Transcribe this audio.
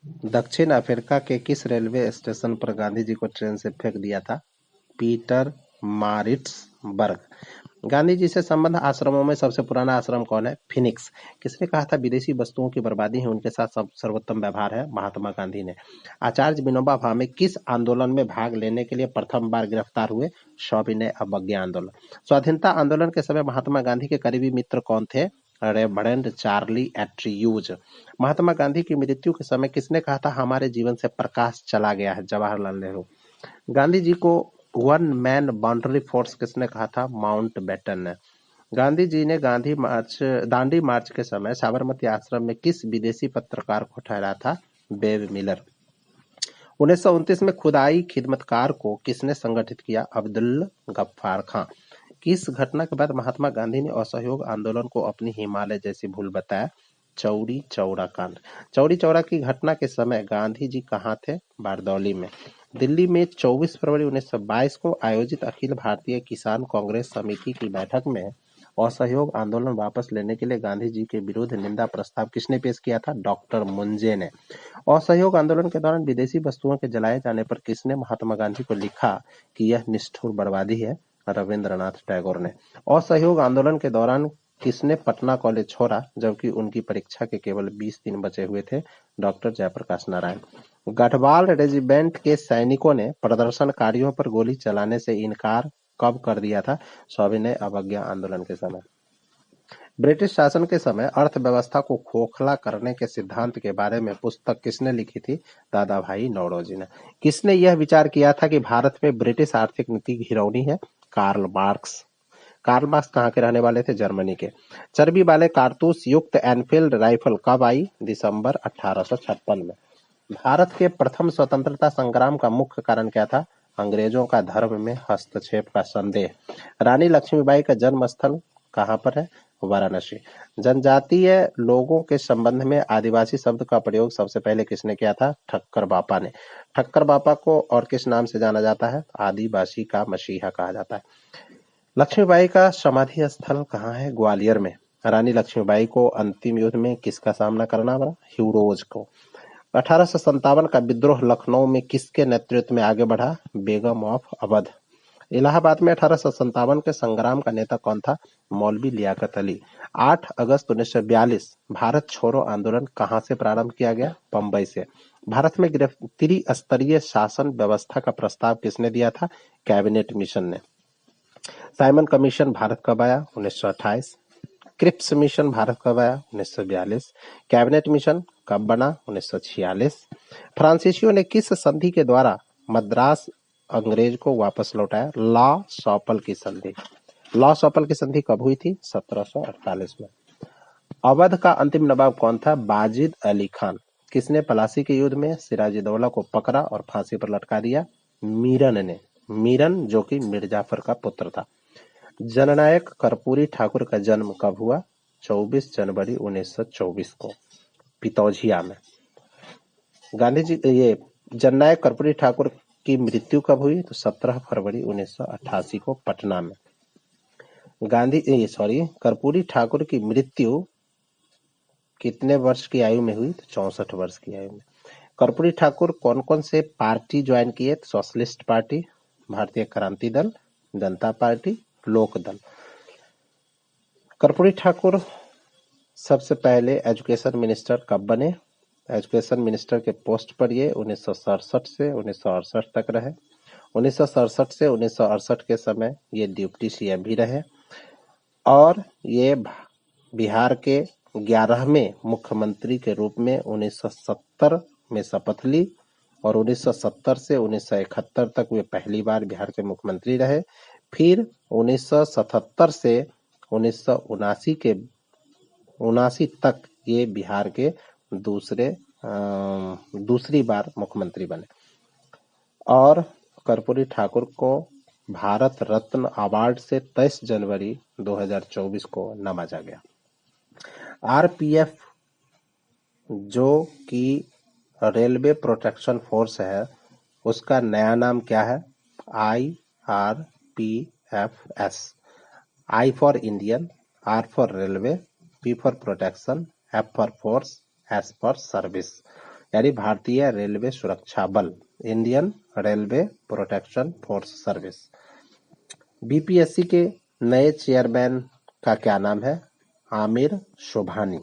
दक्षिण अफ्रीका के किस रेलवे स्टेशन पर गांधी जी को ट्रेन से फेंक दिया था? Peter Maritzburg. गांधी जी से संबंध आश्रमों में सबसे पुराना आश्रम कौन है? फिनिक्स। किसने कहा था विदेशी वस्तुओं की बर्बादी ही उनके साथ सर्वोत्तम व्यवहार है? महात्मा गांधी ने। आचार्य विनोबा भावे किस आंदोलन में भाग लेने के लिए प्रथम बार गिरफ्तार हुए? सविनय अवज्ञा आंदोलन। स्वाधीनता आंदोलन के समय महात्मा गांधी के करीबी मित्र कौन थे? Reverend Charlie Andrews. Mahatma Gandhi की मृत्यु के समय किसने कहा था हमारे जीवन से प्रकाश चला गया है? जवाहरलाल नेहरू। गांधी जी को वन मैन बाउंड्री फोर्स किसने कहा था? माउंटबेटन ने। गांधी जी ने दांडी मार्च के समय साबरमती आश्रम में किस विदेशी पत्रकार को ठहराया था? Babe Miller. 1929 में खुदाई खिदमतकार को किसने संगठित किया? अब्दुल गफ्फार खां। किस घटना के बाद महात्मा गांधी ने असहयोग आंदोलन को अपनी हिमालय जैसी भूल बताया? चौरी चौरा कांड। चौरी चौरा की घटना के समय गांधी जी कहाँ थे? बारदौली में। दिल्ली में 24 फरवरी 1922 को आयोजित अखिल भारतीय किसान कांग्रेस समिति की बैठक में असहयोग आंदोलन वापस लेने के लिए गांधी जी के विरुद्ध निंदा प्रस्ताव किसने पेश किया था? डॉक्टर मुंजे ने। असहयोग आंदोलन के दौरान विदेशी वस्तुओं के जलाए जाने पर किसने महात्मा गांधी को लिखा कि यह निष्ठुर बर्बादी है? रविंद्रनाथ टैगोर ने। असहयोग आंदोलन के दौरान किसने पटना कॉलेज छोड़ा जबकि उनकी परीक्षा के केवल 20 दिन बचे हुए थे? डॉक्टर जयप्रकाश नारायण। गढ़वाल रेजिमेंट के सैनिकों ने प्रदर्शनकारियों पर गोली चलाने से इनकार कब कर दिया था? सविनय अवज्ञा आंदोलन के समय। ब्रिटिश शासन के समय अर्थव्यवस्था को खोखला करने के सिद्धांत के बारे में पुस्तक किसने लिखी थी? दादा भाई नौरोजी ने। किसने यह विचार किया था कि भारत में ब्रिटिश आर्थिक नीति घिनौनी है? Karl Marx. कार्ल मार्क्स कहाँ के रहने वाले थे? जर्मनी के। चर्बी वाले कारतूस युक्त एनफील्ड राइफल कब आई? दिसंबर 1856 में। भारत के प्रथम स्वतंत्रता संग्राम का मुख्य कारण क्या था? अंग्रेजों का धर्म में हस्तक्षेप का संदेह। रानी लक्ष्मीबाई का जन्म स्थल कहाँ पर है? वाराणसी। जनजातीय लोगों के संबंध में आदिवासी शब्द का प्रयोग सबसे पहले किसने किया था? ठक्कर बापा ने। ठक्कर बापा को और किस नाम से जाना जाता है? आदिवासी का मसीहा कहा जाता है। लक्ष्मीबाई का समाधि स्थल कहाँ है? ग्वालियर में। रानी लक्ष्मीबाई को अंतिम युद्ध में किसका सामना करना पड़ा? ह्यूरोज को। 1857 का विद्रोह लखनऊ में किसके नेतृत्व में आगे बढ़ा? बेगम ऑफ अवध। इलाहाबाद में 1857 के संग्राम का नेता कौन था? मौलवी लियाकत अली। 8 अगस्त 1942 भारत छोड़ो आंदोलन कहां से प्रारंभ किया गया? बंबई से। भारत में त्रिस्तरीय शासन व्यवस्था का प्रस्ताव किसने दिया था? कैबिनेट मिशन ने। साइमन कमीशन भारत कब आया? 1928। क्रिप्स मिशन भारत कब आया? 1942। कैबिनेट मिशन कब बना? 1946। फ्रांसीसियों ने किस संधि के द्वारा मद्रास अंग्रेज को वापस लौटाया? लॉ सॉपल की संधि। लॉ सॉपल की संधि कब हुई थी? 1748 में। अवध का अंतिम नवाब कौन था? बाजिद अली खान। किसने पलासी के युद्ध में सिराजुद्दौला को पकड़ा और फांसी पर लटका दिया? मीरन ने। मीरन जो कि मिर्जाफर का पुत्र था। जननायक कर्पूरी ठाकुर का जन्म कब हुआ? 24 जनवरी 1924 को पितौझिया में। गांधी जी ये जननायक कर्पूरी ठाकुर की मृत्यु कब हुई? तो 17 फरवरी 1988 को पटना में। कर्पूरी ठाकुर की मृत्यु कितने वर्ष की आयु में हुई? तो 64 वर्ष की आयु में। कर्पूरी ठाकुर कौन कौन से पार्टी ज्वाइन किए? सोशलिस्ट पार्टी, भारतीय क्रांति दल, जनता पार्टी, लोक दल। कर्पूरी ठाकुर सबसे पहले एजुकेशन मिनिस्टर कब बने? एजुकेशन मिनिस्टर के पोस्ट पर ये 1967 से 1968 तक रहे। 1967 से 1968 के समय ये डिप्टी सीएम भी रहे और ये बिहार के 11वें मुख्यमंत्री के रूप में 1970 में शपथ ली और 1970 से 1971 तक वे पहली बार बिहार के मुख्यमंत्री रहे। फिर 1977 से 1979 तक ये बिहार के दूसरी बार मुख्यमंत्री बने और कर्पूरी ठाकुर को भारत रत्न अवार्ड से 23 जनवरी 2024 को नवाजा गया। आरपीएफ जो कि रेलवे प्रोटेक्शन फोर्स है उसका नया नाम क्या है? IRPFS। I for Indian, R for railway, P for protection, F for force, S for service. यानी भारतीय रेलवे सुरक्षा बल, Indian railway protection force service. BPSC के नए चेयरमैन का क्या नाम है? आमिर सुबहानी।